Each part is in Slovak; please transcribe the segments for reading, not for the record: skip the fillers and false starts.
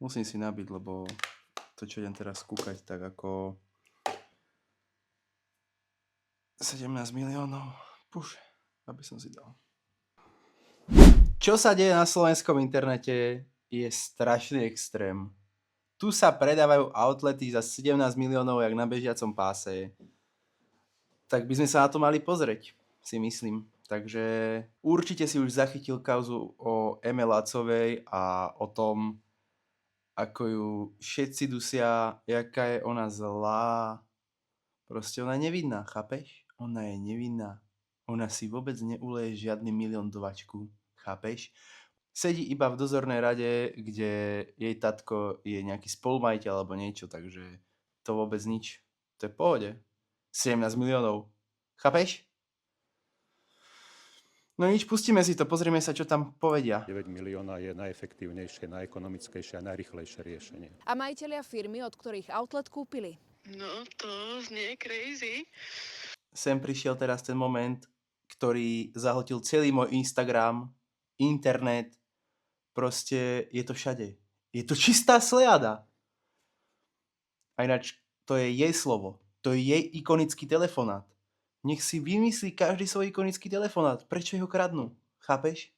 Musím si nabiť, lebo to, čo idem teraz kúkať, tak ako 17 miliónov. Puš, aby som si dal. Čo sa deje na slovenskom internete je strašný extrém. Tu sa predávajú outlety za 17 miliónov jak na bežiacom páse. Tak by sme sa na to mali pozrieť, si myslím. Takže určite si už zachytil kauzu o Eme Lacovej a o tom, ako ju všetci dusia, jaká je ona zlá. Proste ona je nevinná, chápeš? Ona je nevinná. Ona si vôbec neuleje žiadny milión do vačku, chápeš? Sedí iba v dozornej rade, kde jej tatko je nejaký spolumajiteľ alebo niečo, takže to vôbec nič. To je v pohode. 17 miliónov. Chápeš? No nič, pustíme si to, pozrieme sa, čo tam povedia. 9 milióna je najefektívnejšie, najekonomickejšie a najrýchlejšie riešenie. A majitelia firmy, od ktorých outlet kúpili? No, to znie crazy. Sem prišiel teraz ten moment, ktorý zahltil celý môj Instagram, internet, proste je to všade. Je to čistá slejada. A ináč, to je jej slovo. To je jej ikonický telefonát. Nech si vymyslí každý svoj ikonický telefonát. Prečo ho kradnú? Chápeš?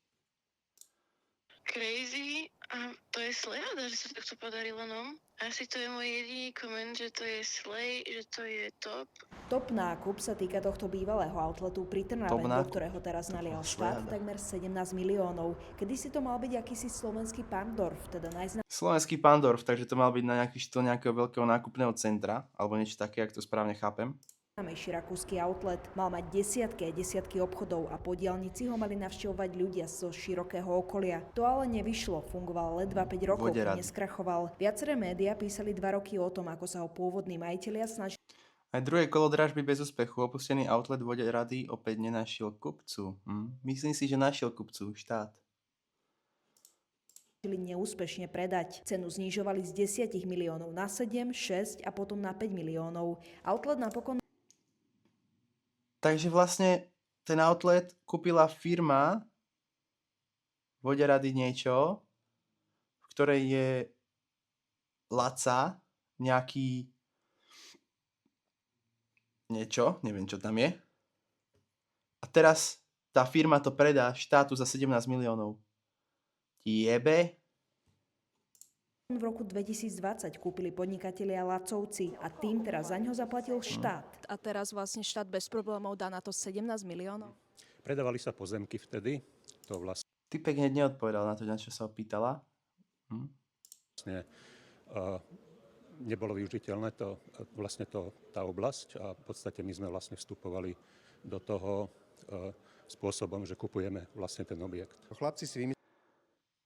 Crazy. A to je slejada, že sa takto podarilo, no. Asi to je môj jediný koment, že to je slej, že to je top. Top nákup sa týka tohto bývalého outletu pri Trnave, do ktorého teraz nalial štát takmer 17 miliónov. Kedysi to mal byť akýsi slovenský Pandorf, teda Slovenský Pandorf, takže to mal byť na nejaký štýl nejakého veľkého nákupného centra, alebo niečo také, ak to správne chápem. najznámejší rakúsky outlet. Mal mať desiatky a desiatky obchodov a podielnici ho mali navštevovať ľudia zo širokého okolia. To ale nevyšlo, fungoval ledva 5 rokov, neskrachoval. Viaceré médiá písali 2 roky o tom, ako sa ho pôvodní majitelia snažili. Aj druhé kolo dražby bez úspechu. Opustený outlet Voderady opäť nenašiel kupcu. Myslím si, že našiel kupcu, štát. Neúspešne predať. Cenu znižovali z 10 miliónov na 7, 6 a potom na 5 miliónov. Outlet napokon... Takže vlastne ten outlet kúpila firma Voderady niečo, v ktorej je Laca, nejaký niečo, neviem čo tam je. A teraz tá firma to predá štátu za 17 miliónov. Jebe. V roku 2020 kúpili podnikatelia Lacovci a tým teraz za ňo zaplatil štát. A teraz vlastne štát bez problémov dá na to 17 miliónov? Predávali sa pozemky vtedy, to vlastne... Typek hneď neodpovedal na to, na čo sa opýtala. Nebolo využiteľné tá oblasť a v podstate my sme vlastne vstupovali do toho spôsobom, že kupujeme vlastne ten objekt. Chlapci si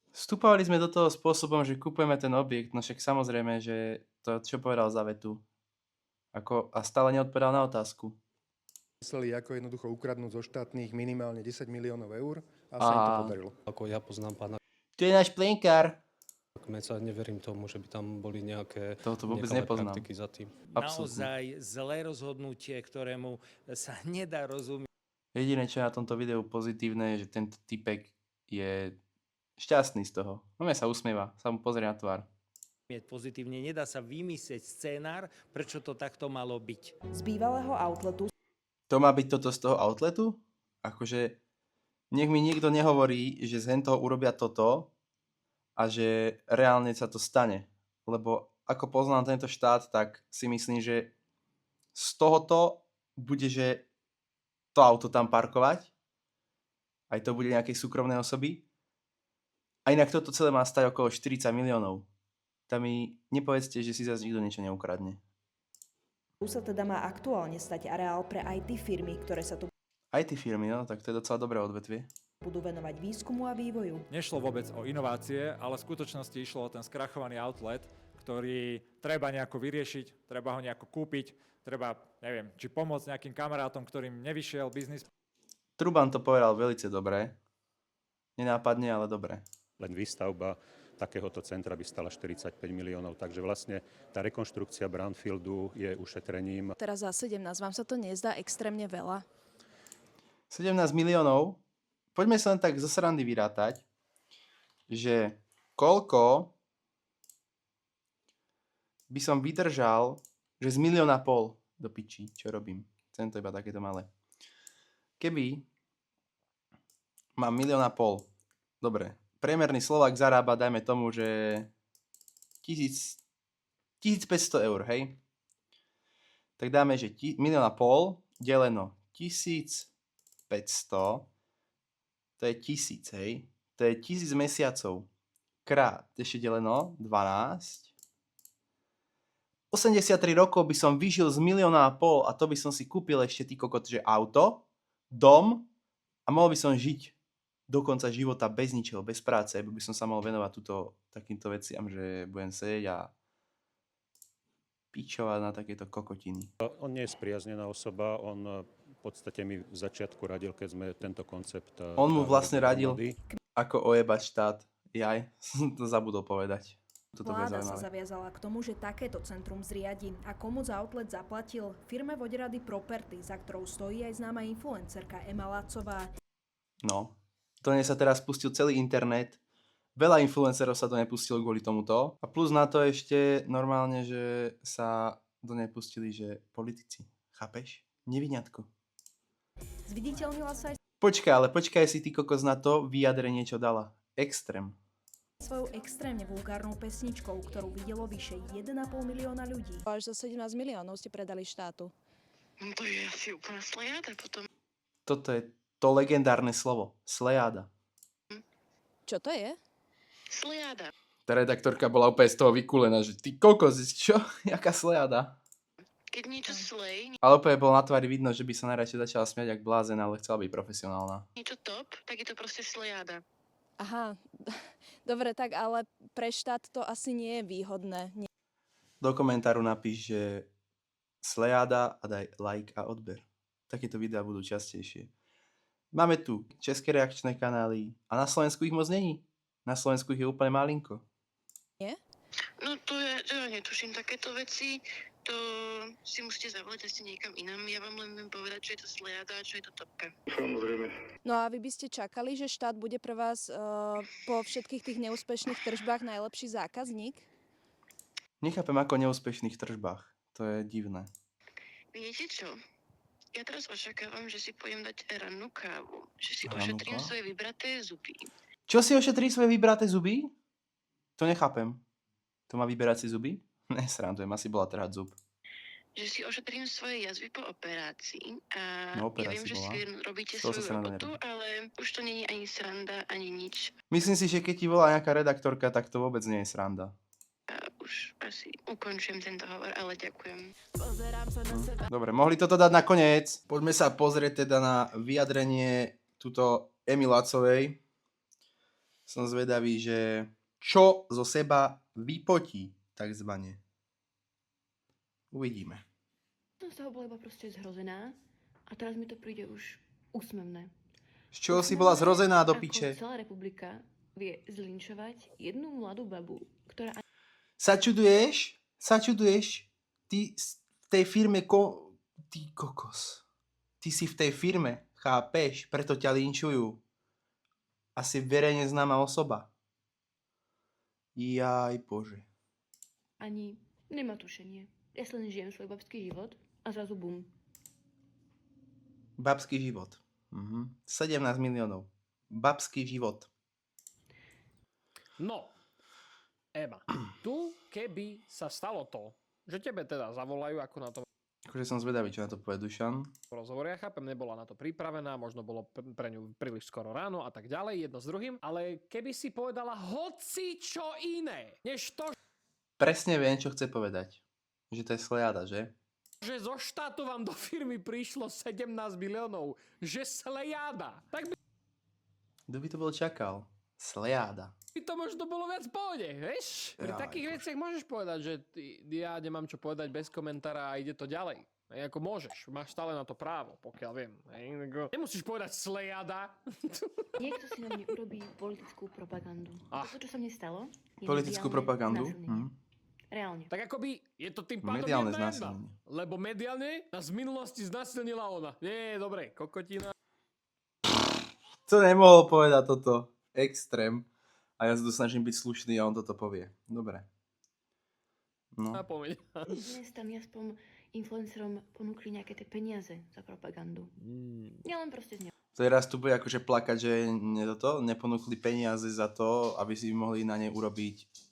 Vstupovali sme do toho spôsobom, že kupujeme ten objekt, no však samozrejme, že to, čo povedal za vetu. A stále neodpovedal na otázku. mysleli, ako jednoducho ukradnúť zo štátnych minimálne 10 miliónov eur a sa im to podarilo. Ako ja poznám pána To je náš plienkár. Kmeca, neverím tomu, že by tam boli nejaké Toto vôbec nekalé nepoznám. praktiky za tým. Naozaj zlé rozhodnutie, ktorému sa nedá rozumieť. Jediné, čo je na tomto videu pozitívne, je, že tento typek je šťastný z toho. Mne sa usmieva, sa mu pozrie na tvár. Pozitívne nedá sa vymyslieť scénár, prečo to takto malo byť. Z bývalého outletu To má byť toto z toho outletu? Akože nech mi nikto nehovorí, že z hentoho urobia toto a že reálne sa to stane. Lebo ako poznám tento štát, tak si myslím, že z tohoto bude, že to auto tam parkovať. Aj to bude nejakej súkromnej osoby. A inak toto celé má stať okolo 40 miliónov. Tam mi nepovedzte, že si zase nikto niečo neukradne. tu sa teda má aktuálne stať areál pre IT firmy, ktoré sa tu IT firmy, no, tak to je docela dobré odvetvie. budú venovať výskumu a vývoju. Nešlo vôbec o inovácie, ale v skutočnosti išlo o ten skrachovaný outlet, ktorý treba nejako vyriešiť, treba ho nejako kúpiť, treba, neviem, či pomôcť nejakým kamarátom, ktorým nevyšiel biznis. Truban to povedal veľmi dobre. Nenápadne, ale dobre. Len výstavba takéhoto centra by stala 45 miliónov, takže vlastne tá rekonštrukcia brownfieldu je ušetrením. Teraz za 17 vám sa to nezdá extrémne veľa? 17 miliónov. Poďme sa len tak zo srandy vyrátať, že koľko by som vydržal, že z 1,5 milióna do piči, čo robím. Chcem to iba takéto malé. Keby mám 1,5 milióna, dobre, priemerný Slovák zarába, dajme tomu, že 1500 eur, hej? Tak dáme, že 1,5 milióna deleno 1500, to je 1000, hej? To je 1000 mesiacov krát ešte deleno 12. 83 rokov by som vyžil z 1,5 milióna a to by som si kúpil ešte ty kokot, že auto, dom a mohol by som žiť do konca života bez ničoho, bez práce, aby by som sa mohol venovať takýmto veciam, že budem sedieť a pičovať na takéto kokotiny. On nie je spriaznená osoba, on v podstate mi v začiatku radil, keď sme tento koncept... On mu vlastne radil, ako ojebať štát. Jaj, som to zabudol povedať. Toto Vláda sa zaviazala k tomu, že takéto centrum zriadi. A komu za outlet zaplatil? Firme Voderady Property, za ktorou stojí aj známa influencerka Ema Lacová. No, do nej sa teraz pustil celý internet. Veľa influencerov sa do nej pustilo kvôli tomuto. A plus na to ešte normálne, že sa do nej pustili, že politici. Chápeš? Neviňatko. Zviditeľnila sa aj Počkaj si ty kokos na to vyjadrenie, čo dala. Extrém. svojou extrémne vulgárnou pesničkou, ktorú videlo vyše 1,5 milióna ľudí. Až za 17 miliónov ste predali štátu. No to je asi úplná slejáda potom. Toto je to legendárne slovo. Slejáda. Čo to je? Slejáda. Tá redaktorka bola úplne z toho vykulená, že ty kokos, čo? Jaká slejáda? Keď niečo slej, Ale úplne bolo na tvári vidno, že by sa najradšej začala smiať jak blázen, ale chcela byť profesionálna. niečo top, tak je to proste slejáda. Aha, dobre, tak ale pre štát to asi nie je výhodné. Do komentáru napíš, že slejáda a daj like a odber. Takéto videá budú častejšie. Máme tu české reakčné kanály a na Slovensku ich moc není. Na Slovensku ich je úplne malinko. No to ja netuším takéto veci, to si musíte zavolať asi niekam inam. Ja vám len viem povedať, čo je to slejáda a čo je to topka. No a vy by ste čakali, že štát bude pre vás po všetkých tých neúspešných tržbách najlepší zákazník? Nechápem ako o neúspešných tržbách. To je divné. Viete čo? Ja teraz očakávam, že si pôjdem dať rannú kávu, že si Rannú ošetrím kávu? svoje vybraté zuby. Čo si ošetrí svoje vybraté zuby? To nechápem. To má vyberať si zuby? Nesrandujem, asi bola trhať zub. Že si ošetrím svoje jazvy po operácii a No, ja viem, operácii že si bola. robíte Z toho sa svoju sranda robotu, nerobí. ale už to není ani sranda, ani nič. Myslím si, že keď ti volá nejaká redaktorka, tak to vôbec nie je sranda. A už asi ukončujem tento hovor, ale ďakujem. Dobre, mohli toto dať nakoniec. Poďme sa pozrieť teda na vyjadrenie tuto Emy Lacovej. Som zvedavý, že čo zo seba vypotí, takzvané. Uvidíme. Som z toho bola iba proste zhrozená a teraz mi to príde už úsmevné. Z čoho si bola zrozená do Ako piče? celá republika vie zlinčovať jednu mladú babu, ktorá Sa čuduješ? Ty v tej firme Ty kokos. Ty si v tej firme, chápeš? Preto ťa linčujú. Asi verejne známa osoba. Jaj bože. ani nemá tušenie. Ja si len žijem svoj babský život a zrazu bum. Babský život. 17 miliónov. Babský život. No, Ema, tu keby sa stalo to, že tebe teda zavolajú ako na to Akože som zvedavý, čo na to povie Dušan. rozhovor, ja chápem, nebola na to pripravená, možno bolo pre ňu príliš skoro ráno a tak ďalej, jedno s druhým, ale keby si povedala hoci čo iné, než to, Presne viem, čo chce povedať. Že to je slejáda, že? že zo štátu vám do firmy prišlo 17 miliónov, že slejáda, tak Kto by to bol čakal? Slejáda. by to možno bolo viac v pohode, vieš? Pri Jaj, takých bože. veciach môžeš povedať, že ja nemám čo povedať bez komentára a ide to ďalej. Hej, ako môžeš, máš stále na to právo, pokiaľ viem. Hej, nemusíš povedať slejada. Niekto si na mne urobí politickú propagandu. Ah. To, čo sa mne stalo, je Politickú mediálne propagandu? znásilnenie. Reálne. Tak akoby je to tým pádom Mediálne jedna jedna. znásilnenie. Lebo mediálne nás v minulosti znásilnila ona. Nie, dobre, kokotina. To nemohol povedať toto. Extrém. A ja sa tu snažím byť slušný a on toto povie. Dobre. No. Napomeň. Dnes tam aspoň influencerom ponúkli nejaké tie peniaze za propagandu. Nielen proste z Teraz tu bude akože plakať, že neponúkli peniaze za to, aby si mohli na ne urobiť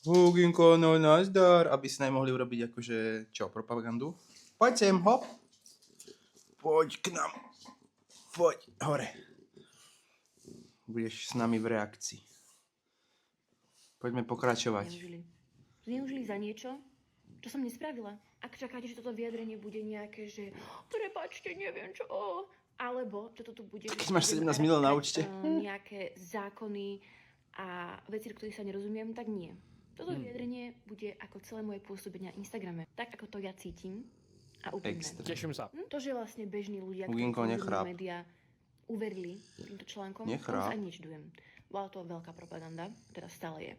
Huginko, no nazdar, aby si nemohli urobiť akože, čo, propagandu? Poď sem, hop. Poď k nám. Poď, hore. Budeš s nami v reakcii. Poďme pokračovať. Zneužili za niečo, čo som nespravila. Ak čakáte, že toto vyjadrenie bude nejaké, že prepáčte, neviem čo, alebo že toto bude... Keď máš 17 miliónov na účte. Nejaké zákony a veci, do ktorých sa nerozumiem, tak nie. Toto vyjadrenie bude ako celé moje pôsobenie na Instagrame. Tak, ako to ja cítim a úprimné. Teším sa. To, že vlastne bežní ľudia, Huginko, ktorí nechráp. médiá uverili týmto článkom, Nechráp. to sa ani nečudujem. Bola to veľká propaganda, teda stále je.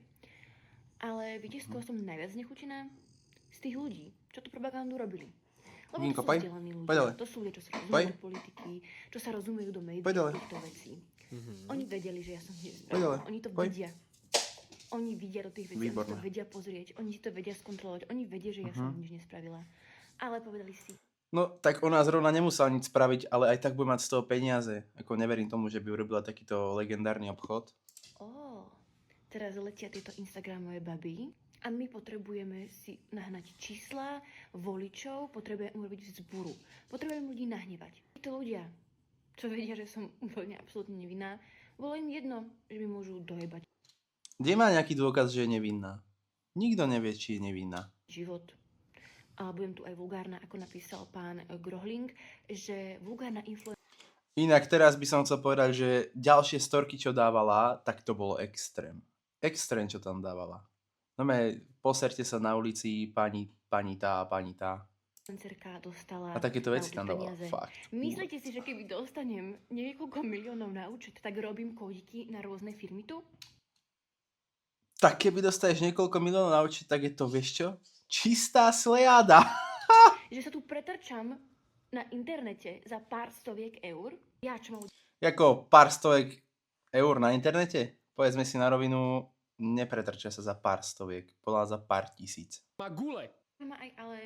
Ale viete, z koho som najviac znechutená? Z tých ľudí, čo tú propagandu robili. Lebo Huginko, to sú poď. vzdelaní Poď ale. ľudia, to sú ľudia, čo sa Poď. rozumejú do politiky, čo sa rozumejú do médií, Poď ale. týchto vecí. Oni vedeli, že ja som nič Poď ale. nespravila. Oni to Poď. vedia. Oni vidia do tých vecí, oni Výborné. to vedia pozrieť, oni si to vedia skontrolovať, oni vedia, že ja som nič nespravila. Ale povedali si, No, tak ona zrovna nemusela nič spraviť, ale aj tak bude mať z toho peniaze. Ako neverím tomu, že by urobila takýto legendárny obchod. teraz letia tieto Instagramové baby a my potrebujeme si nahnať čísla, voličov, potrebujeme urobiť vzburu. Potrebujeme ľudí nahnevať. Títo ľudia, čo vedia, že som úplne absolútne nevinná, bolo im jedno, že mi môžu dojebať Kde má nejaký dôkaz, že je nevinná? Nikto nevie, či je nevinná. život. Ale budem tu aj vulgárna, ako napísal pán Grohling, že vulgárna influencerka Inak teraz by som chcel povedať, že ďalšie storky, čo dávala, tak to bolo extrém. Extrém, čo tam dávala. No poserte sa na ulici, pani tá. dostala A takéto veci veľké tam dávala. peniaze. Fakt. Myslíte si, že keby dostanem niekoľko miliónov na účet, tak robím kódiky na rôzne firmy tu? Tak keby dostaneš niekoľko miliónov na účet, tak je to, vieš čo? Čistá slejáda. Že sa tu pretrčam na internete za pár stoviek eur? Ja čo mám... Jako pár stovek eur na internete? Povedzme si na rovinu, nepretrčia sa za pár stoviek. Podľa za pár tisíc. Má gule. Ma aj ale...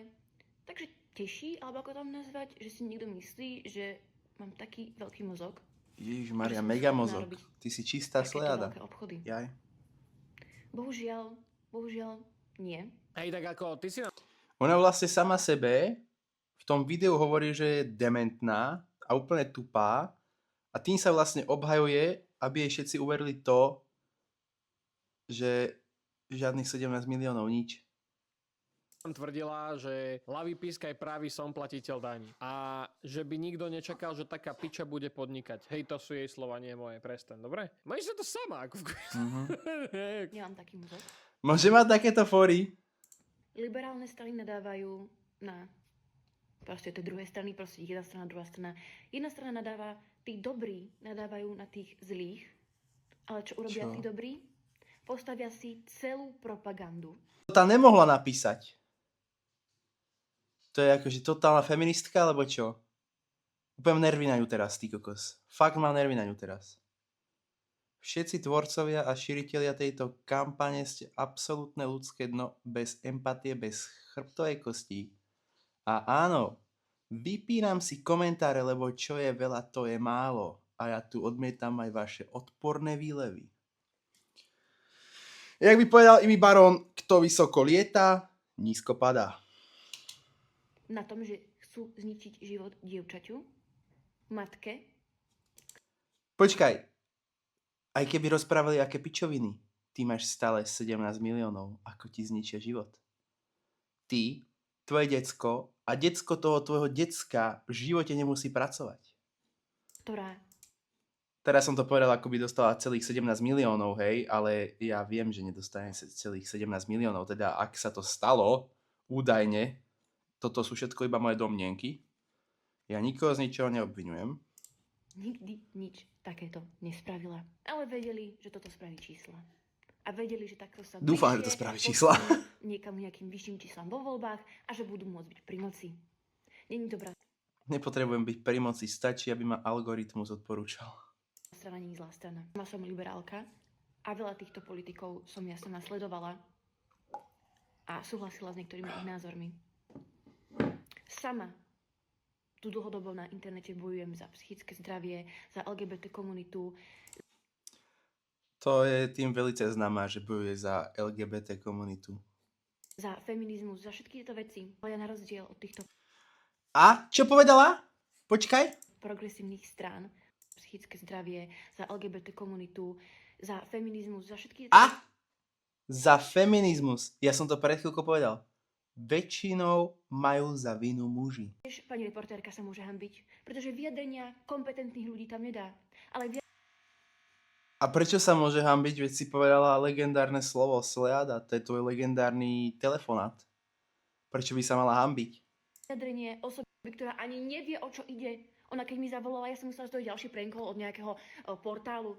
Takže teší, alebo ako tam nazvať, že si niekto myslí, že mám taký veľký mozog. Ježišmaria, Že som mega schopná mozog. robiť Ty si čistá takéto slejáda. veľké obchody. Jaj. Bohužiaľ, nie. Hej, tak ako ty si nám... Ona vlastne sama sebe v tom videu hovorí, že je dementná a úplne tupá a tým sa vlastne obhajuje, aby jej všetci uverili to, že žiadnych 17 miliónov, nič. tvrdila, že ľavý pískaj pravý som platiteľ daní. A že by nikto nečakal, že taká piča bude podnikať. Hej, to sú jej slova, nie moje. Prestan, dobre? Máš sa to sama. Ako... Nemám taký mozog. Môže mať takéto fóry? Liberálne strany nadávajú na proste tej druhej strany, proste jedna strana, druhá strana. Jedna strana nadáva, tí dobrí nadávajú na tých zlých, ale čo urobia tí dobrí? Postavia si celú propagandu. To tá nemohla napísať. To je akože totálna feministka, alebo čo? Úplne nervy na ňu teraz, ty kokos. Fakt mám nervy na ňu teraz. Všetci tvorcovia a šíritelia tejto kampane ste absolútne ľudské dno, bez empatie, bez chrbtovej kosti. A áno, vypínam si komentáre, lebo čo je veľa, to je málo. A ja tu odmietam aj vaše odporné výlevy. Jak by povedal Imi Barón, kto vysoko lieta, nízko padá. Na tom, že chcú zničiť život dievčaťu, matke. Počkaj, aj keby rozprávali aké pičoviny, ty máš stále 17 miliónov, ako ti zničia život. Ty, tvoje decko a decko toho tvojho decka v živote nemusí pracovať. Ktorá... Teraz som to povedal, ako by dostala celých 17 miliónov, hej, ale ja viem, že nedostane celých 17 miliónov, teda ak sa to stalo, údajne, toto sú všetko iba moje domnienky, ja nikoho z ničoho neobvinujem. Nikdy nič takéto nespravila. Ale vedeli, že toto spraví čísla. A vedeli, že takto sa... Dúfam, že to spraví čísla. Niekam nejakým vyšším číslam vo voľbách a že budú môcť byť pri moci. Není dobrá Nepotrebujem byť pri moci, stačí, aby ma algoritmus odporúčal. strana, nie zlá strana. Ja som liberálka a veľa týchto politikov som ja sama sledovala. A a súhlasila s niektorými ich názormi. Sama tu dlhodobo na internete bojujem za psychické zdravie, za LGBT komunitu. To je tým velice známa, že bojuje za LGBT komunitu. Za feminizmus, za všetky tieto veci. Ale ja na rozdiel od týchto A? Čo povedala? Počkaj. progresívnych strán, psychické zdravie, za LGBT komunitu, za feminizmus, za všetky tieto A? Za feminizmus. Ja som to pred chvíľkou povedal. Väčšinou majú za vinu muži. tiež pani reportérka sa môže hanbiť, pretože vyjadrenia kompetentných ľudí tam nedá. Ale A prečo sa môže hanbiť, veď si povedala legendárne slovo Sleada, to je tvoj legendárny telefonát. Prečo by sa mala hanbiť? vyjadrenie osoby, ktorá ani nevie, o čo ide. Ona keď mi zavolala, ja som musela zdať ďalší prank call od nejakého portálu.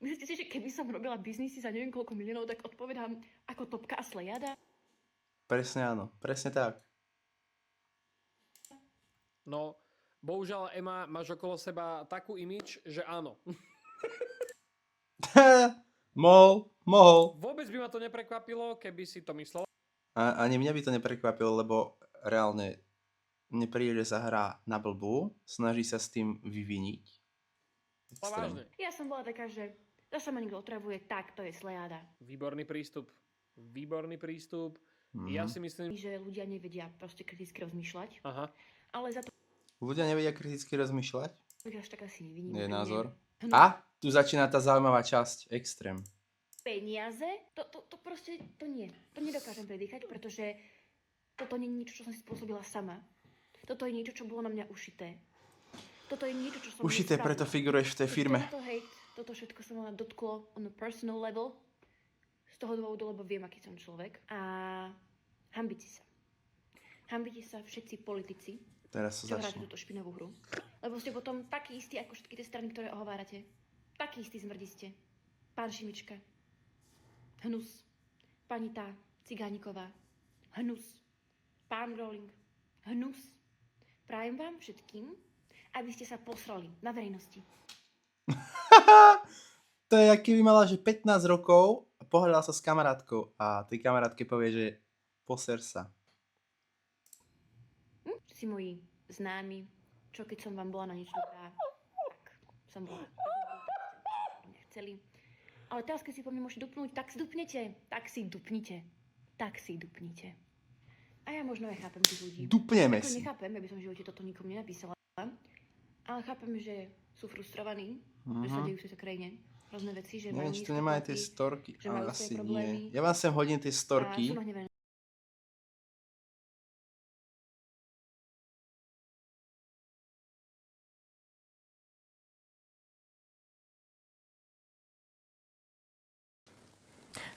Myslíte si, že keby som robila biznisy za neviem koľko miliónov, tak odpovedám ako Topka a Slejada? Presne áno, presne tak. No, bohužiaľ, Ema, máš okolo seba takú imič, že áno. Mohol. Vôbec by ma to neprekvapilo, keby si to myslel. Ani mňa by to neprekvapilo, lebo reálne mne príde, že sa hrá na blbú, snaží sa s tým vyviniť. Ale vážne. Ja som bola taká, že to sa ma niekto otravuje, tak to je Slejada. Výborný prístup. Výborný prístup. Ja si myslím, Že ľudia nevedia proste kriticky rozmýšľať, aha. ale za to Ľudia nevedia kriticky rozmýšľať? až tak asi nevidím. Je že názor. neviem. A tu začína tá zaujímavá časť, extrém. Peniaze, to proste, to nie. To nedokážem predýchať, pretože toto nie je niečo, čo som si spôsobila sama. Toto je niečo, čo bolo na mňa ušité. Toto je niečo, čo som... Ušité, nespravila. preto figuruješ v tej firme. Toto všetko sa ma dotklo on a personal level. Z toho dôvodu, lebo viem, aký som človek. A hanbite sa. Hanbite sa všetci politici, Teraz čo sa hráte začne. túto špinavú hru. Lebo ste potom takí istí, ako všetky tie strany, ktoré ohovárate. Takí istí zmrdí ste. Pán Šimička. Hnus. Pani tá Cigániková. Hnus. Pán Rowling. Hnus. Prajem vám všetkým, aby ste sa posrali na verejnosti. To je, aký by mala, že 15 rokov a pohľadala sa s kamarátkou a tej kamarátke povie, že poser sa. Si moji známi, čo keď som vám bola na niečo dobrá, tak som bola. Nechceli. Ale teraz, keď si po mne môžete dupnúť, tak si dupnete. Tak si dupnite. Tak si dupnite. A ja možno aj chápem tých ľudí. Dupneme Ako si. nechápem, ja by som v živote toto nikomu nenapísala. Ale chápem, že sú frustrovaní, že sa dejú v tejto krajine hrozné veci, že Neviem, majú či tu nízke nemajú platy, tie storky, že ale majú asi svoje problémy. nie. Ja vám sem hodím tie A storky. sú nahnevaní.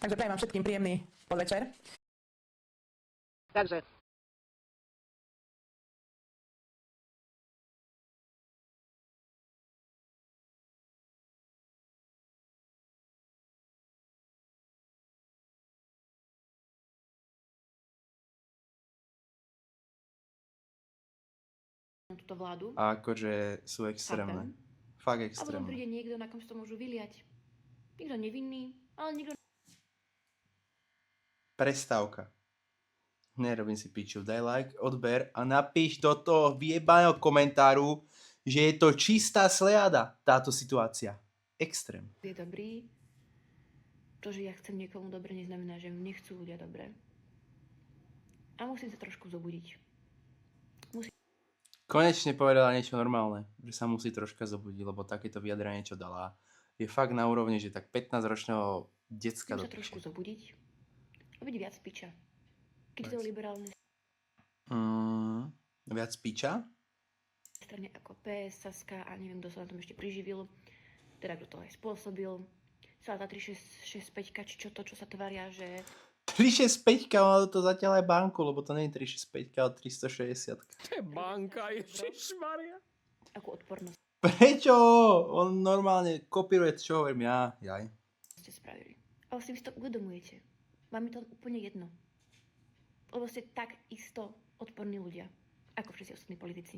Takže prajem vám všetkým príjemný podvečer. Takže na túto vládu. A akože sú extrémne. Fakt A potom extrémne. príde niekto, na kom si to môžu vyliať. Nikto nevinný, ale nikto... Prestávka. Nerobím si piču. Daj like, odber a napíš do toho vyjebaného komentáru, že je to čistá Sleada, táto situácia. Extrém. je dobrý. To, že ja chcem niekomu dobre, neznamená, že mne chcú ľudia dobre. A musím sa trošku zobudiť. Konečne povedala niečo normálne, že sa musí troška zobudiť, lebo takéto vyjadrenie, čo dala, je fakt na úrovni, že tak 15-ročného decka Musím do sa trošku piče. zobudiť a byť viac piča. Keď to je liberálne Viac piča? strane ako PS, Saska a neviem, kto sa na tom ešte priživil, teda kto to aj spôsobil. Celá tá 3665, či čo to, čo sa tvária, že 365, ale to zatiaľ aj banku, lebo to nie je 365, ale 360. To je banka, ježišmaria. akú odpornosť Prečo? On normálne kopíruje, čo hovorím ja. Jaj. ste spravili. Ale si to uvedomujete. Vám je to úplne jedno. Lebo ste tak isto odporní ľudia, ako všetci ostatní politici.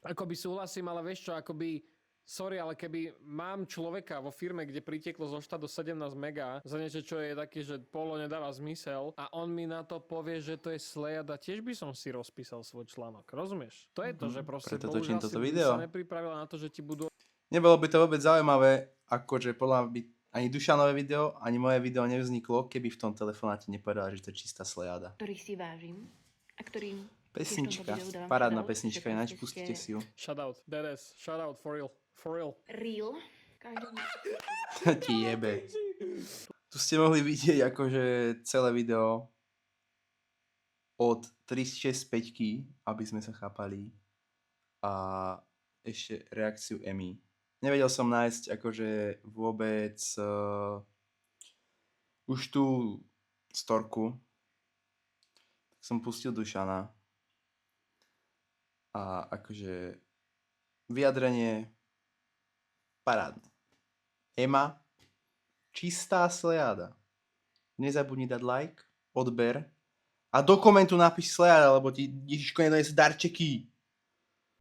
Akoby súhlasím, ale vieš čo, akoby Sorry, ale keby mám človeka vo firme, kde pritieklo zo štátu 17 mega za niečo, čo je také, že polo nedáva zmysel a on mi na to povie, že to je slejada, tiež by som si rozpísal svoj článok. Rozumieš? To je to, že proste Preto točím bohužiaľ toto si video. sa nepripravila na to, že ti budú Nebolo by to vôbec zaujímavé, akože podľa mňa by ani Dušanové video, ani moje video nevzniklo, keby v tom telefonáte nepovedala, že to je čistá slejada. Ktorých si vážim a ktorým Pesnička, parádna pesnička, ináč pustite si ju. Shoutout, deadass, shoutout, for real, for real. Real. Každému. Ti jebe. Tu ste mohli vidieť akože celé video od 365, aby sme sa chápali, a ešte reakciu Emy. Nevedel som nájsť akože vôbec už tú storku, tak som pustil Dušana a akože vyjadrenie parádne. Ema, čistá slejada. Nezabudni dať like, odber a do komentu napíš slejada, lebo ti Ježiško nedonesie darčeky.